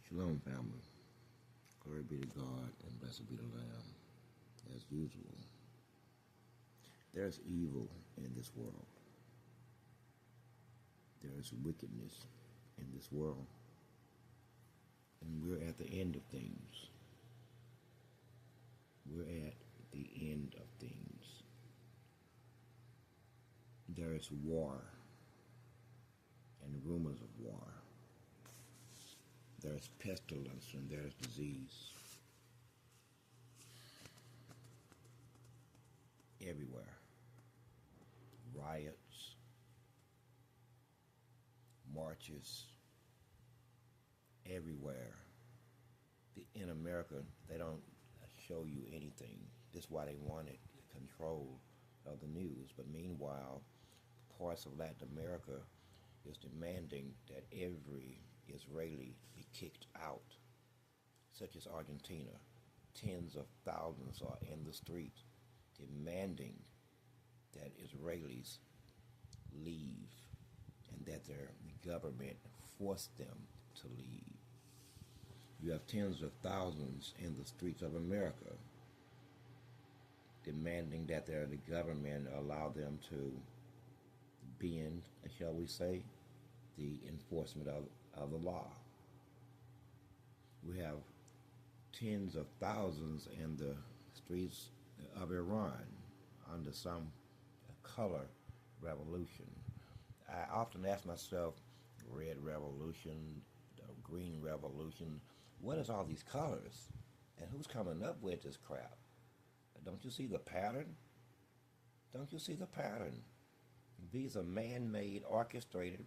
Shalom, family. Glory be to God and blessed be the Lamb. As usual, there's evil in this world. There's wickedness in this world. And we're at the end of things. We're at the end of things. There's war and rumors of war. There's pestilence and there's disease. Everywhere. Riots, marches, everywhere. In America, they don't show you anything. That's why they wanted control of the news. But meanwhile, parts of Latin America is demanding that every Israeli be kicked out, such as Argentina. Tens of thousands are in the street demanding that Israelis leave and that their government force them to leave. You have tens of thousands in the streets of America demanding that the government allow them to bend, shall we say, the enforcement of the law. We have tens of thousands in the streets of Iran under some color revolution. I often ask myself, red revolution, the green revolution, what is all these colors? And who's coming up with this crap? Don't you see the pattern? Don't you see the pattern? These are man-made, orchestrated,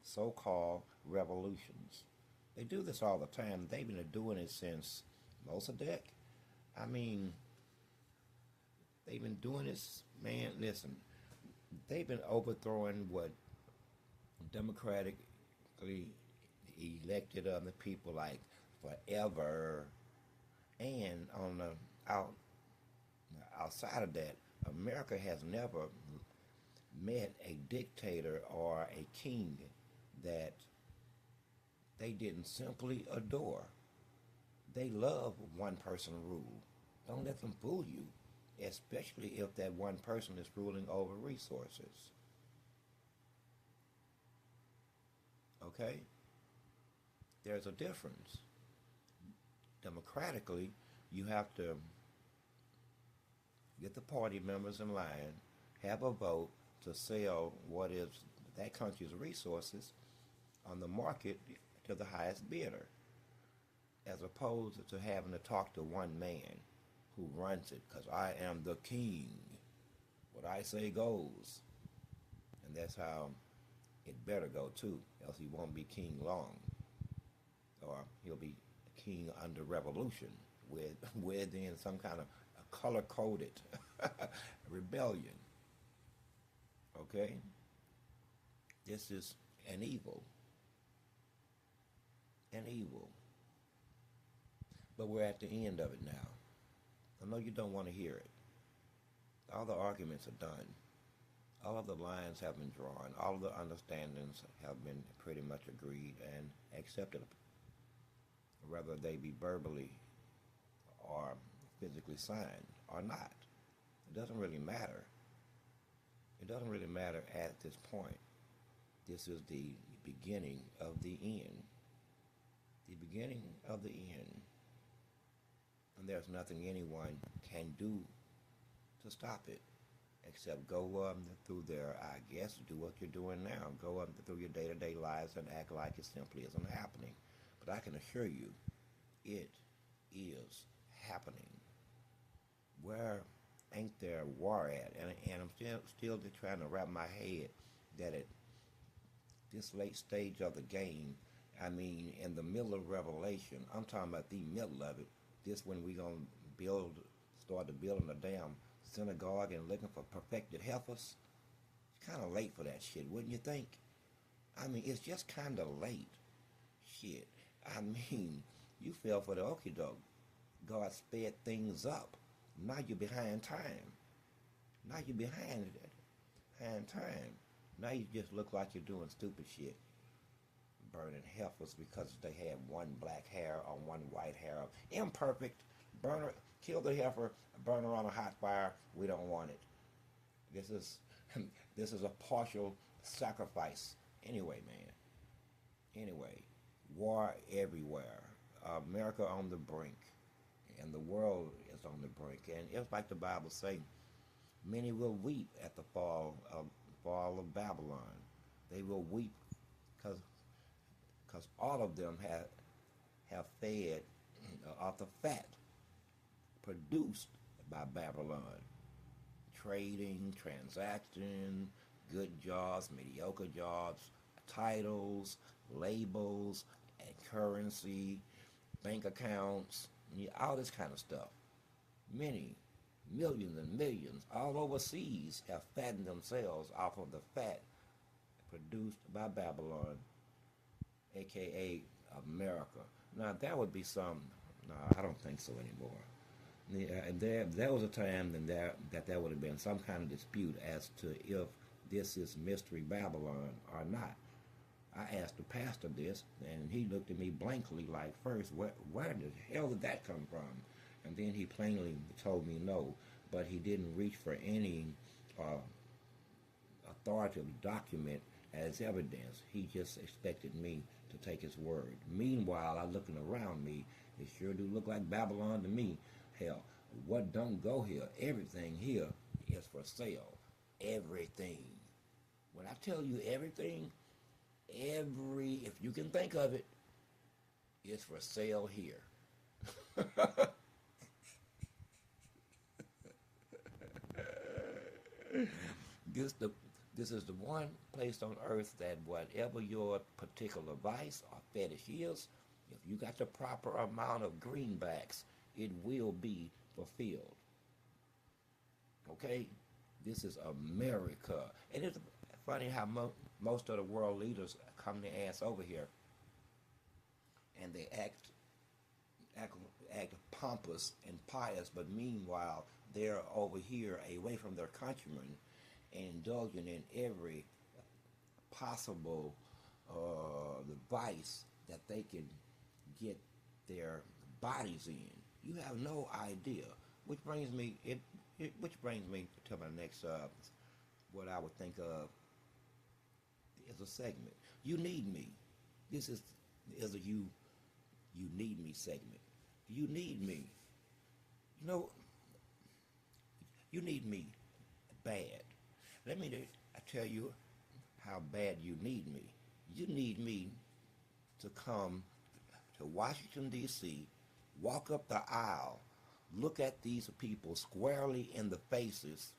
so-called revolutions. They do this all the time. They've been doing it since Mossadegh. I mean, they've been doing this, man, listen, they've been overthrowing what democratically elected other people like forever. And on the outside of that, America has never met a dictator or a king that they didn't simply adore. They love one-person rule. Don't let them fool you, especially if that one person is ruling over resources. Okay? There's a difference. Democratically, you have to get the party members in line, have a vote to sell what is that country's resources on the market to the highest bidder, as opposed to having to talk to one man who runs it, because I am the king. What I say goes. And that's how it better go too, else he won't be king long. Or he'll be king under revolution, within some kind of a color-coded rebellion. Okay? This is an evil. An evil. But we're at the end of it now. I know you don't want to hear it. All the arguments are done. All of the lines have been drawn. All of the understandings have been pretty much agreed and accepted, whether they be verbally or physically signed or not. It doesn't really matter. It doesn't really matter at this point. This is the beginning of the end. The beginning of the end. And there's nothing anyone can do to stop it, except go through their, I guess, do what you're doing now. Go through your day-to-day lives and act like it simply isn't happening. But I can assure you, it is happening. Where ain't there war at? And I'm still trying to wrap my head that at this late stage of the game, I mean, in the middle of Revelation, I'm talking about the middle of it, this when we gonna start to building a damn synagogue and looking for perfected heifers. It's kind of late for that shit, wouldn't you think? I mean, it's just kind of late. Shit. I mean, you fell for the okie doke. God sped things up. Now you're behind time. Now you're behind time. Now you just look like you're doing stupid shit. burning heifers because they had one black hair or one white hair. Imperfect. Burn her, kill the heifer, burn her on a hot fire. We don't want it. This is this is a partial sacrifice. Anyway, man. Anyway, war everywhere. America on the brink, and the world is on the brink. And it's like the Bible says, many will weep at the fall of Babylon. They will weep because all of them have fed off the fat produced by Babylon. Trading, transacting, good jobs, mediocre jobs, titles, labels, and currency, bank accounts, all this kind of stuff. Many, millions and millions, all overseas have fattened themselves off of the fat produced by Babylon, aka America. Now that would be some. No, I don't think so anymore. There was a time that would have been some kind of dispute as to if this is Mystery Babylon or not. I asked the pastor this, and he looked at me blankly like, first, where the hell did that come from? And then he plainly told me no, but he didn't reach for any authoritative document as evidence. He just expected me to take his word. Meanwhile, I looking around me, it sure do look like Babylon to me. Hell, what don't go here? Everything here is for sale. Everything. When I tell you everything, if you can think of it, is for sale here. This is the one place on earth that whatever your particular vice or fetish is, if you got the proper amount of greenbacks, it will be fulfilled. Okay? This is America. And it's funny how most of the world leaders come their ass over here and they act pompous and pious, but meanwhile they're over here away from their countrymen and indulging in every possible vice that they can get their bodies in. You have no idea. Which brings me to my next what I would think of as a segment. You need me. This is a you need me segment. You need me. You know, you need me bad. Let me tell you how bad you need me. You need me to come to Washington, D.C., walk up the aisle, look at these people squarely in the faces,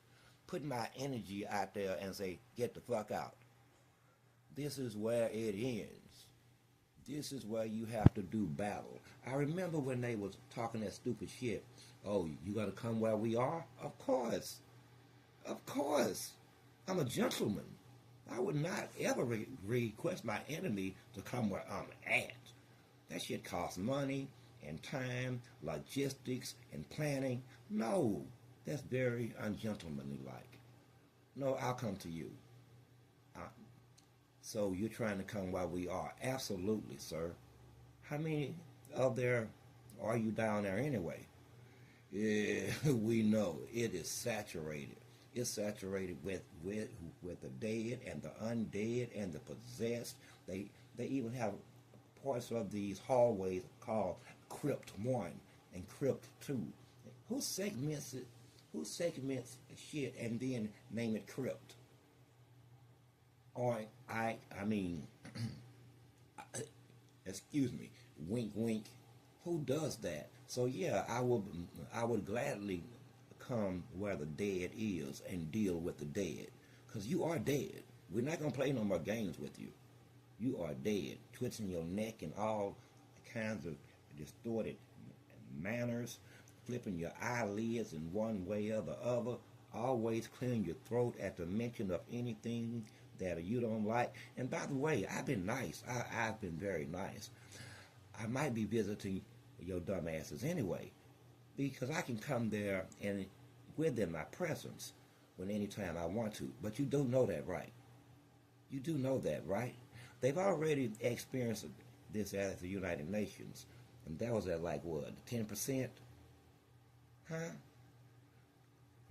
put my energy out there and say, get the fuck out. This is where it ends. This is where you have to do battle. I remember when they was talking that stupid shit. Oh, you got to come where we are? Of course. Of course. I'm a gentleman. I would not ever request my enemy to come where I'm at. That shit costs money and time, logistics, and planning. No, that's very ungentlemanly-like. No, I'll come to you. So you're trying to come while we are? Absolutely, sir. How many of there are you down there anyway? Yeah, we know it is saturated. It's saturated with the dead and the undead and the possessed. They even have parts of these hallways called Crypt 1 and Crypt 2. Who segments it? Who segments shit and then name it Crypt? Or I mean, excuse me, wink wink. Who does that? So yeah, I would gladly come where the dead is and deal with the dead, because you are dead. We're not gonna play no more games with you. You are dead, twisting your neck in all kinds of distorted manners, flipping your eyelids in one way or the other, always clearing your throat at the mention of anything that you don't like. And by the way, I've been nice. I've been very nice. I might be visiting your dumb asses anyway, because I can come there and within my presence when anytime I want to. But you do know that, right? You do know that, right? They've already experienced this at the United Nations, and that was at like what, 10%? Huh?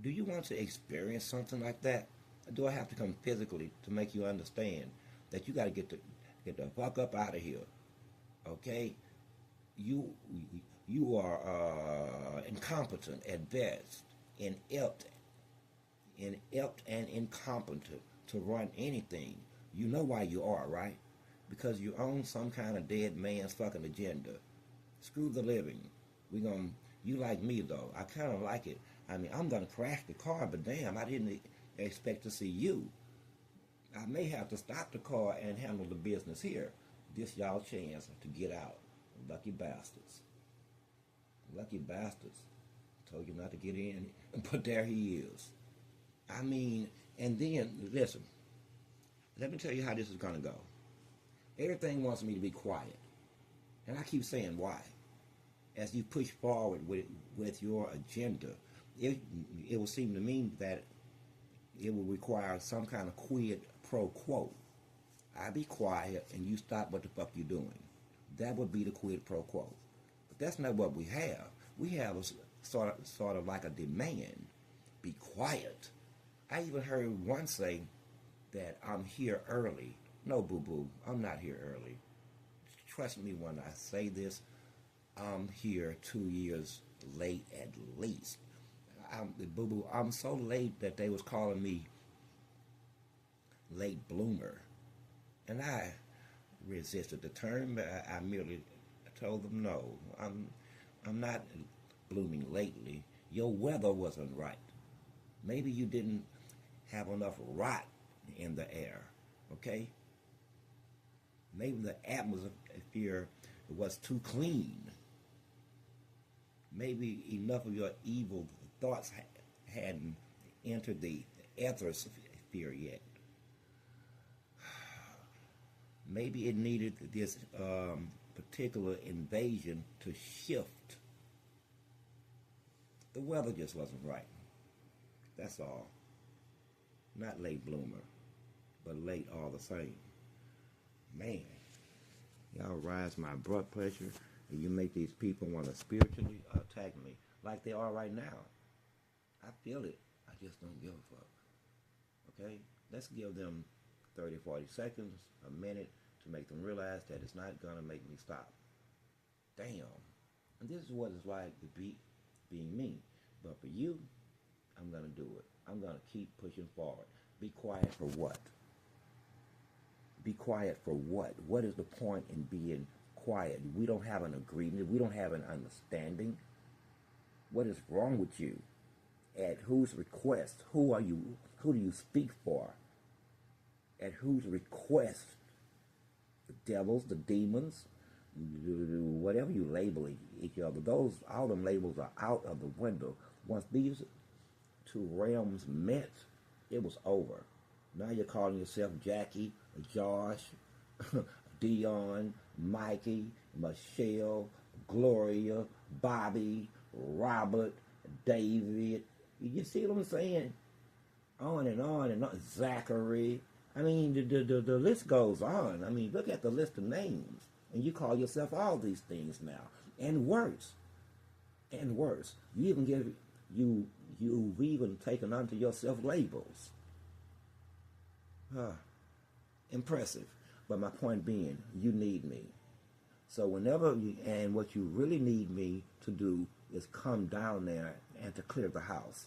Do you want to experience something like that? Or do I have to come physically to make you understand that you got to get the fuck up out of here? Okay? You are incompetent at best, inept and incompetent to run anything. You know why you are, right? Because you own some kind of dead man's fucking agenda. Screw the living. You like me though. I kind of like it. I mean, I'm gonna crash the car, but damn, I didn't expect to see you. I may have to stop the car and handle the business here. This y'all chance to get out. Lucky bastards. Lucky bastards. Told you not to get in, but there he is. I mean, and then, listen, let me tell you how this is going to go. Everything wants me to be quiet. And I keep saying why. As you push forward with your agenda, it will seem to me that it will require some kind of quid pro quo. I be quiet and you stop what the fuck you doing. That would be the quid pro quo. But that's not what we have. We have a sort of like a demand. Be quiet. I even heard one say that I'm here early. No, boo-boo, I'm not here early. Trust me when I say this, I'm here 2 years late at least. Boo-boo, I'm so late that they was calling me late bloomer. And I resisted the term, but I merely told them no. I'm not blooming lately. Your weather wasn't right. Maybe you didn't have enough rot in the air, okay? Maybe the atmosphere was too clean. Maybe enough of your evil thoughts hadn't entered the ether-sphere yet. Maybe it needed this particular invasion to shift. The weather just wasn't right. That's all. Not late bloomer, but late all the same. Man, y'all rise my blood pressure and you make these people want to spiritually attack me like they are right now. I feel it. I just don't give a fuck. Okay? Let's give them 30, 40 seconds, a minute to make them realize that it's not going to make me stop. Damn. And this is what it's like to be being me. But for you, I'm going to do it. I'm going to keep pushing forward. Be quiet for what? Be quiet for what? What is the point in being quiet? We don't have an agreement. We don't have an understanding. What is wrong with you? At whose request? Who are you? Who do you speak for? At whose request? The devils, the demons, whatever you label each other. All them labels are out of the window. Once these two realms met, it was over. Now you're calling yourself Jackie, Josh, Dion, Mikey, Michelle, Gloria, Bobby, Robert, David. You see what I'm saying? On and on and on. Zachary. I mean, the list goes on. I mean, look at the list of names. And you call yourself all these things now. And worse. And worse. You've even taken unto yourself labels. Impressive. But my point being, you need me. So and what you really need me to do is come down there and to clear the house.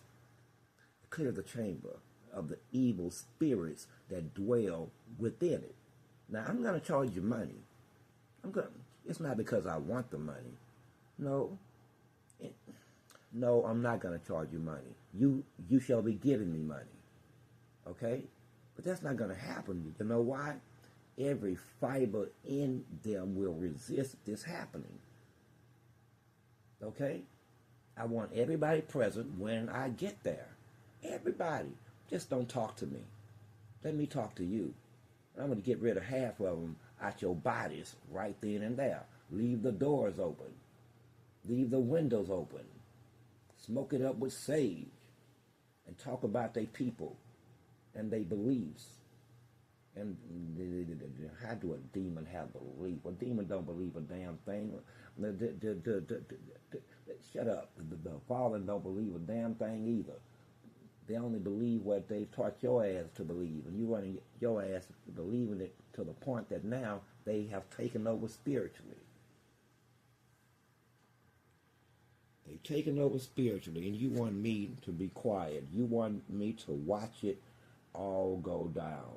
Clear the chamber of the evil spirits that dwell within it. Now, I'm going to charge you money. It's not because I want the money. No, I'm not going to charge you money. You shall be giving me money. Okay? But that's not going to happen. You know why? Every fiber in them will resist this happening. Okay? I want everybody present when I get there. Everybody. Just don't talk to me. Let me talk to you. I'm going to get rid of half of them out your bodies right then and there. Leave the doors open. Leave the windows open. Smoke it up with sage. And talk about their people and their beliefs And how do a demon have belief? A demon don't believe a damn thing. Shut up. The fallen don't believe a damn thing either. They only believe what they've taught your ass to believe, and you running your ass believing it to the point that now they have taken over spiritually. They've taken over spiritually, and you want me to be quiet. You want me to watch it all go down.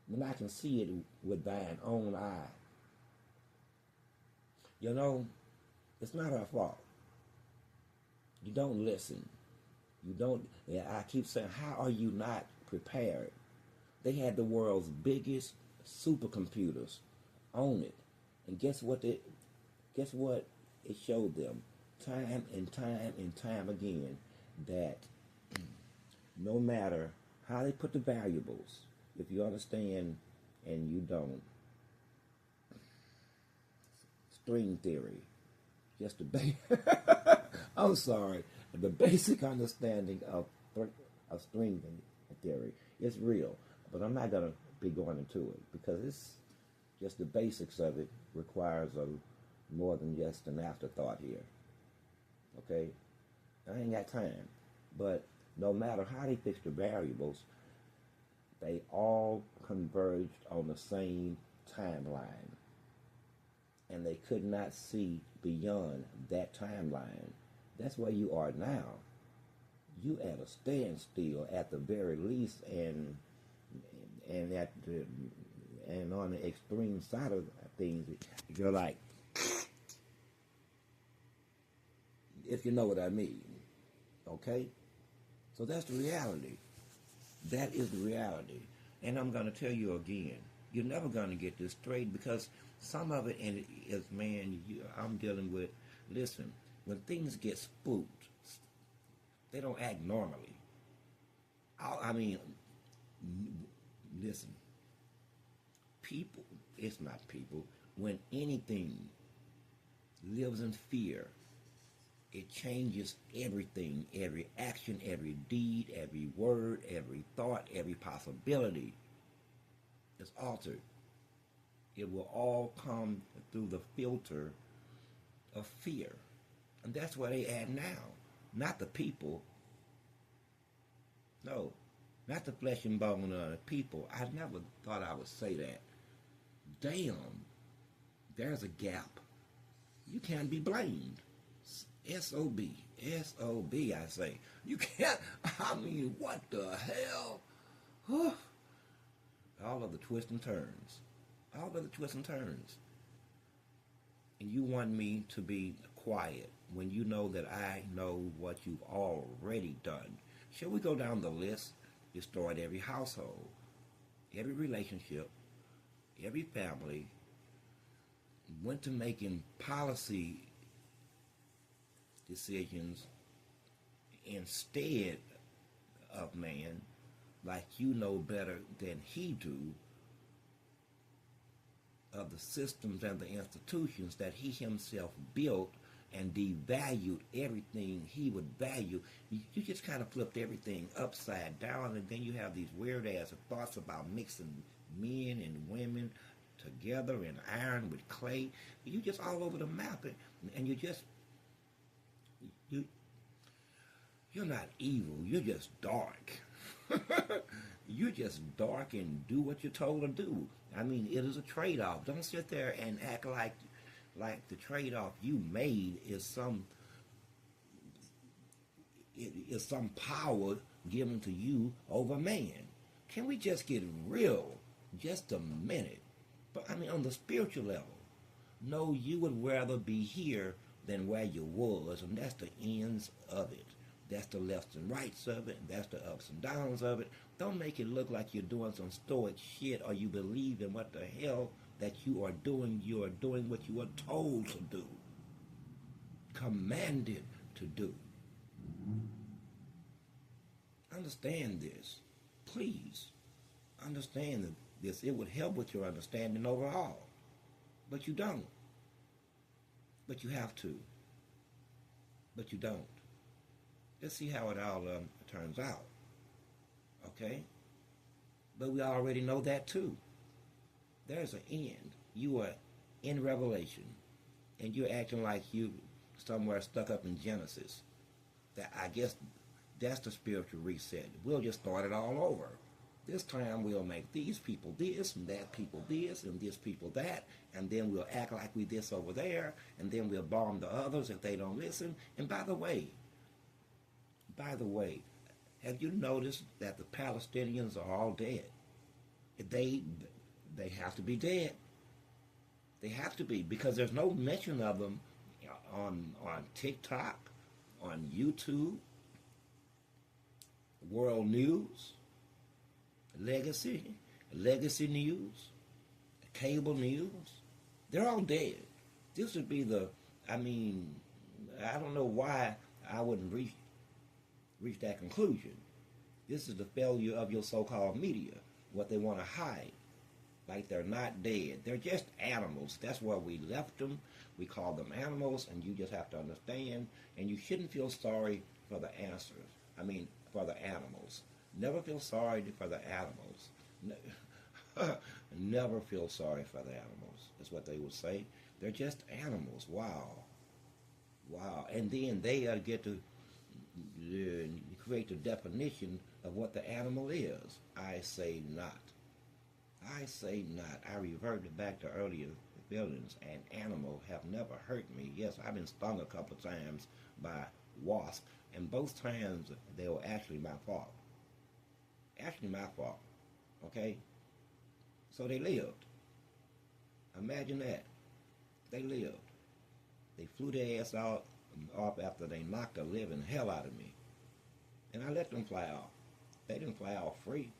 When I can see it with thine own eye. You know, it's not our fault. You don't listen. You don't, I keep saying, how are you not prepared? They had the world's biggest supercomputers on it. And guess what it showed them? Time and time and time again, that no matter how they put the variables, if you understand and you don't, string theory, just the I'm sorry, the basic understanding of string theory is real, but I'm not going to be going into it because it's just the basics of it requires more than just an afterthought here. Okay, I ain't got time, but no matter how they fix the variables, they all converged on the same timeline, and they could not see beyond that timeline. That's where you are now. You at a standstill at the very least, and on the extreme side of things, you're like, if you know what I mean, okay? So that's the reality. That is the reality. And I'm going to tell you again, you're never going to get this straight because some of it is, man, I'm dealing with, listen, when things get spooked, they don't act normally. I mean, listen, people, it's not people, when anything lives in fear, it changes everything, every action, every deed, every word, every thought, every possibility is altered. It will all come through the filter of fear. And that's where they at now. Not the people. No, not the flesh and bone of the people. I never thought I would say that. Damn, there's a gap. You can't be blamed. S-O-B, S-O-B, I say. You can't, I mean, what the hell? Whew. All of the twists and turns. All of the twists and turns. And you want me to be quiet when you know that I know what you've already done. Shall we go down the list? Destroyed every household, every relationship, every family, went to making policy decisions instead of man, like you know better than he do, of the systems and the institutions that he himself built, and devalued everything he would value. You just kind of flipped everything upside down, and then you have these weird ass thoughts about mixing men and women together and iron with clay. You just all over the map, and you're not evil, you're just dark. You're just dark and do what you're told to do. I mean, it is a trade-off. Don't sit there and act like the trade-off you made is some power given to you over man. Can we just get real just a minute? But I mean, on the spiritual level, no, you would rather be here than where you was, and that's the ends of it. That's the lefts and rights of it, and that's the ups and downs of it. Don't make it look like you're doing some stoic shit or you believe in what the hell that you are doing. You are doing what you are told to do, commanded to do. Understand this. Please understand this. It would help with your understanding overall. But you don't. But you have to. But you don't. Let's see how it all turns out. Okay? But we already know that too. There's an end. You are in Revelation, and you're acting like you somewhere stuck up in Genesis. That I guess that's the spiritual reset. We'll just start it all over. This time we'll make these people this and that people this and this people that, and then we'll act like we this over there, and then we'll bomb the others if they don't listen. And by the way, have you noticed that the Palestinians are all dead? They have to be dead. They have to be, because there's no mention of them on TikTok, on YouTube, World News, Legacy News, cable news. They're all dead. This would be I don't know why I wouldn't reach that conclusion. This is the failure of your so-called media, what they want to hide. Like they're not dead. They're just animals. That's where we left them. We call them animals, and you just have to understand, and you shouldn't feel sorry for the answers. For the animals. Never feel sorry for the animals. Never feel sorry for the animals, is what they would say. They're just animals. Wow. And then they get to create the definition of what the animal is. I say not. I reverted back to earlier feelings. An animal have never hurt me. Yes, I've been stung a couple times by wasps, and both times they were actually my fault. Okay? So they lived. Imagine that. They lived. They flew their ass off after they knocked the living hell out of me. And I let them fly off. They didn't fly off free.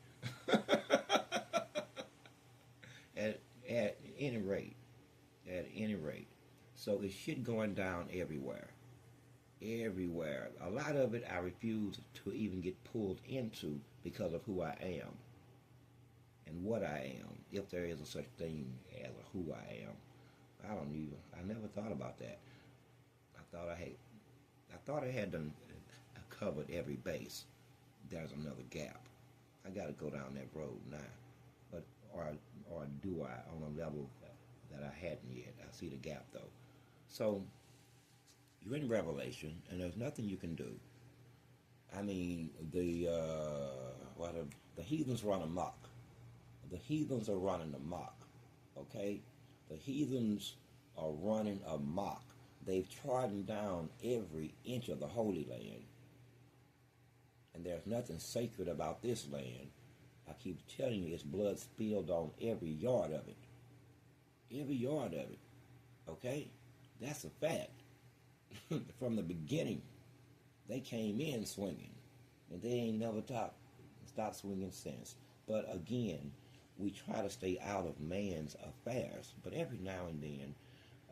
At any rate. So it's shit going down everywhere. A lot of it I refuse to even get pulled into because of who I am and what I am, if there is a such thing as a who I am. I never thought about that. I thought I had done covered every base. There's another gap. I got to go down that road now. But or do I, on a level that I hadn't yet? I see the gap though. So you're in Revelation, and there's nothing you can do. The heathens run amok. The heathens are running amok. Okay, the heathens are running amok. They've trodden down every inch of the Holy Land, and there's nothing sacred about this land. I keep telling you, it's blood spilled on every yard of it. Every yard of it. Okay? That's a fact. From the beginning, they came in swinging, and they ain't never stopped swinging since. But again, we try to stay out of man's affairs, but every now and then,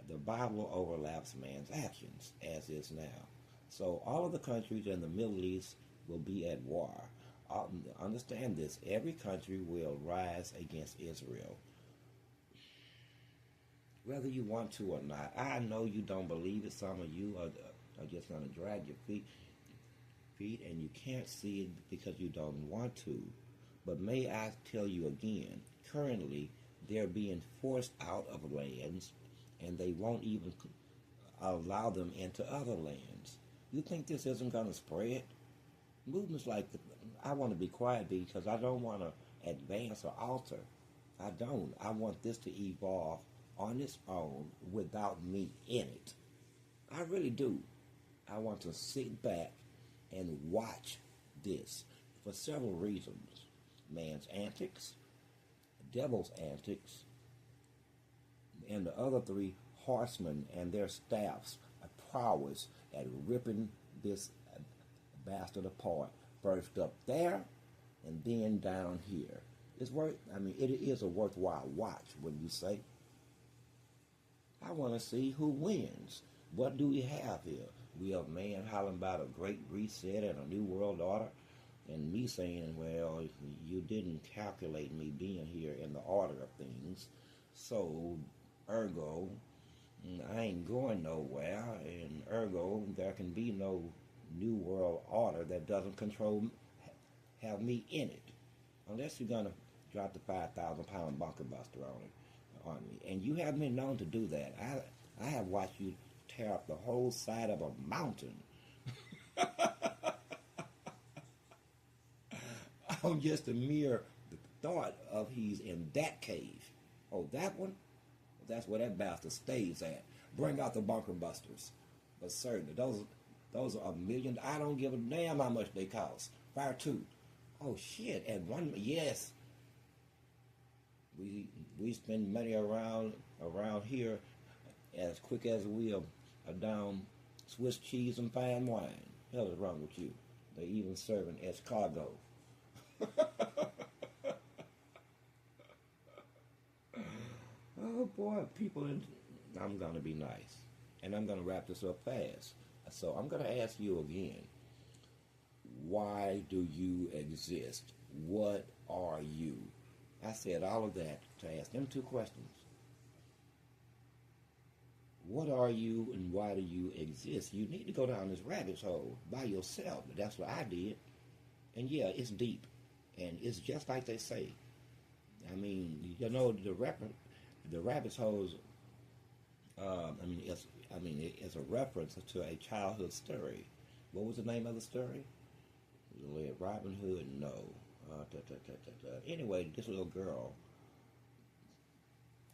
the Bible overlaps man's actions, as is now. So all of the countries in the Middle East will be at war. Understand this, every country will rise against Israel, whether you want to or not. I know you don't believe it. Some of you are just going to drag your feet, and you can't see it because you don't want to. But may I tell you again, currently they're being forced out of lands, and they won't even allow them into other lands. You think this isn't going to spread? Movements like I want to be quiet because I don't want to advance or alter. I don't. I want this to evolve on its own without me in it. I really do. I want to sit back and watch this for several reasons. Man's antics, devil's antics, and the other three horsemen and their staffs' prowess at ripping this bastard apart. First up there, and then down here. It is a worthwhile watch, wouldn't you say? I want to see who wins. What do we have here? We have man hollering about a great reset and a new world order, and me saying, well, you didn't calculate me being here in the order of things, so ergo, I ain't going nowhere, and ergo, there can be no new world order that doesn't have me in it. Unless you're going to dropped the 5,000-pound bunker buster on me. And you haven't been known to do that. I have watched you tear up the whole side of a mountain on just a mere thought of he's in that cave. Oh, that one? That's where that bastard stays at. Bring out the bunker busters. But certainly, those are $1 million. I don't give a damn how much they cost. Fire 2. Oh shit! And one, yes. We spend money around here as quick as we are down Swiss cheese and fine wine. Hell is wrong with you? They even serving escargot. Oh boy, people! I'm gonna be nice, and I'm gonna wrap this up fast. So I'm gonna ask you again. Why do you exist? What are you? I said all of that to ask them 2 questions. What are you and why do you exist? You need to go down this rabbit hole by yourself. That's what I did. And yeah, it's deep. And it's just like they say. I mean, you know, the rabbit holes, it's a reference to a childhood story. What was the name of the story? Robin Hood? No. Anyway, this little girl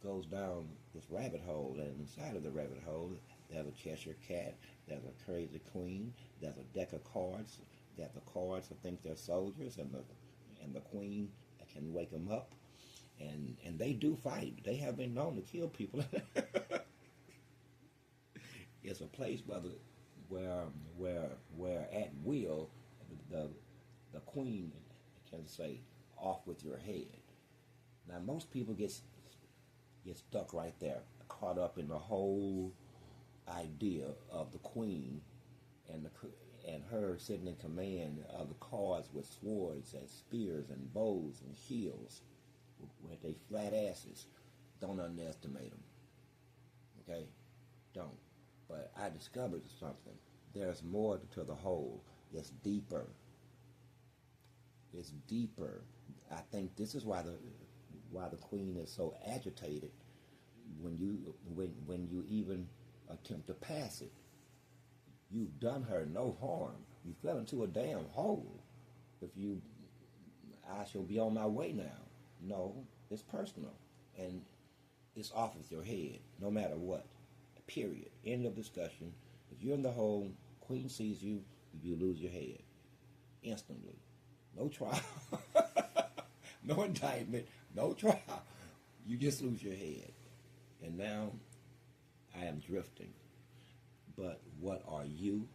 goes down this rabbit hole, and inside of the rabbit hole, there's a Cheshire cat, there's a crazy queen, there's a deck of cards, that the cards think they're soldiers, and the queen can wake them up, and they do fight. They have been known to kill people. It's a place where at will the queen can say, "Off with your head." Now most people get stuck right there, caught up in the whole idea of the queen and her sitting in command of the cards with swords and spears and bows and shields with their flat asses. Don't underestimate them. Okay? Don't. But I discovered something. There's more to the whole. It's deeper. It's deeper. I think this is why the queen is so agitated when you even attempt to pass it. You've done her no harm. You fell into a damn hole. I shall be on my way now. No, it's personal. And it's off with your head, no matter what. Period. End of discussion. If you're in the hole, queen sees you, you lose your head. Instantly. No trial. No indictment. No trial. You just lose your head. And now, I am drifting. But what are you?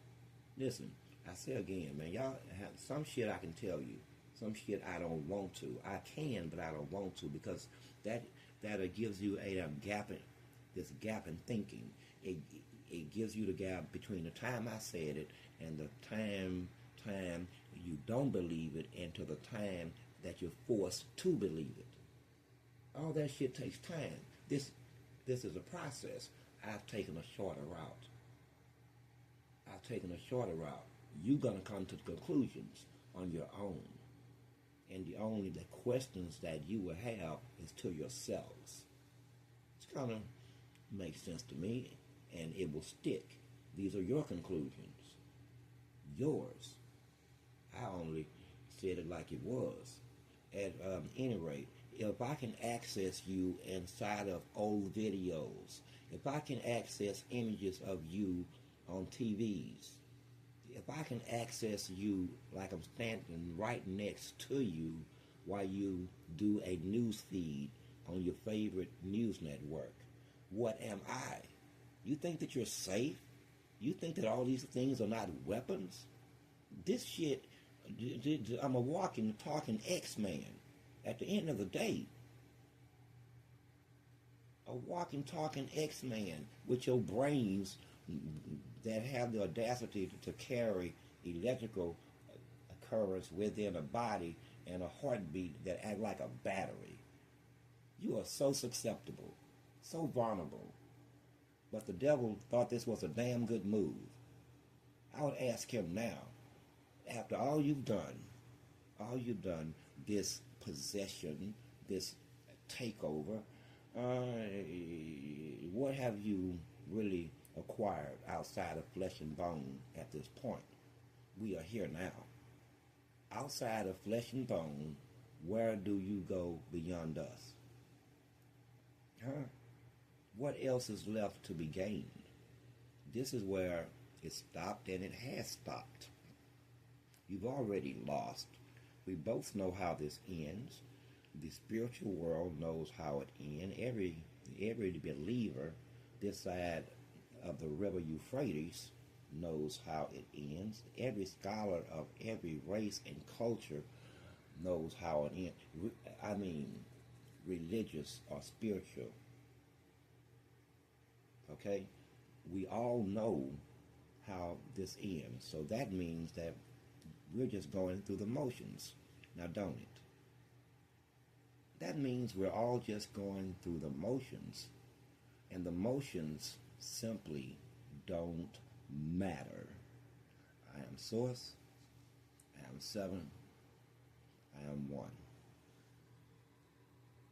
Listen, I say again, man, y'all have some shit I can tell you. Some shit I don't want to. I can, but I don't want to, because that gives you this gap in thinking. It gives you the gap between the time I said it and the time you don't believe it, and to the time that you're forced to believe it. All that shit takes time. This is a process. I've taken a shorter route. You're going to come to the conclusions on your own. And the questions that you will have is to yourselves. It's going to make sense to me, and it will stick. These are your conclusions. Yours. I only said it like it was. At any rate, if I can access you inside of old videos, if I can access images of you on TVs, if I can access you like I'm standing right next to you while you do a news feed on your favorite news network, what am I? You think that you're safe? You think that all these things are not weapons? This shit, I'm a walking, talking X-Man. At the end of the day, a walking, talking X-Man with your brains that have the audacity to carry electrical currents within a body and a heartbeat that act like a battery. You are so susceptible, so vulnerable. But the devil thought this was a damn good move. I would ask him now, after all you've done, this possession, this takeover, what have you really acquired outside of flesh and bone at this point? We are here now. Outside of flesh and bone, where do you go beyond us? Huh? What else is left to be gained? This is where it stopped, and it has stopped. You've already lost. We both know how this ends. The spiritual world knows how it ends. Every believer this side of the river Euphrates knows how it ends. Every scholar of every race and culture knows how it ends. I mean, religious or spiritual. Okay? We all know how this ends. So that means that we're just going through the motions. Now, don't it? That means we're all just going through the motions. And the motions simply don't matter. I am Source. I am Seven. I am One.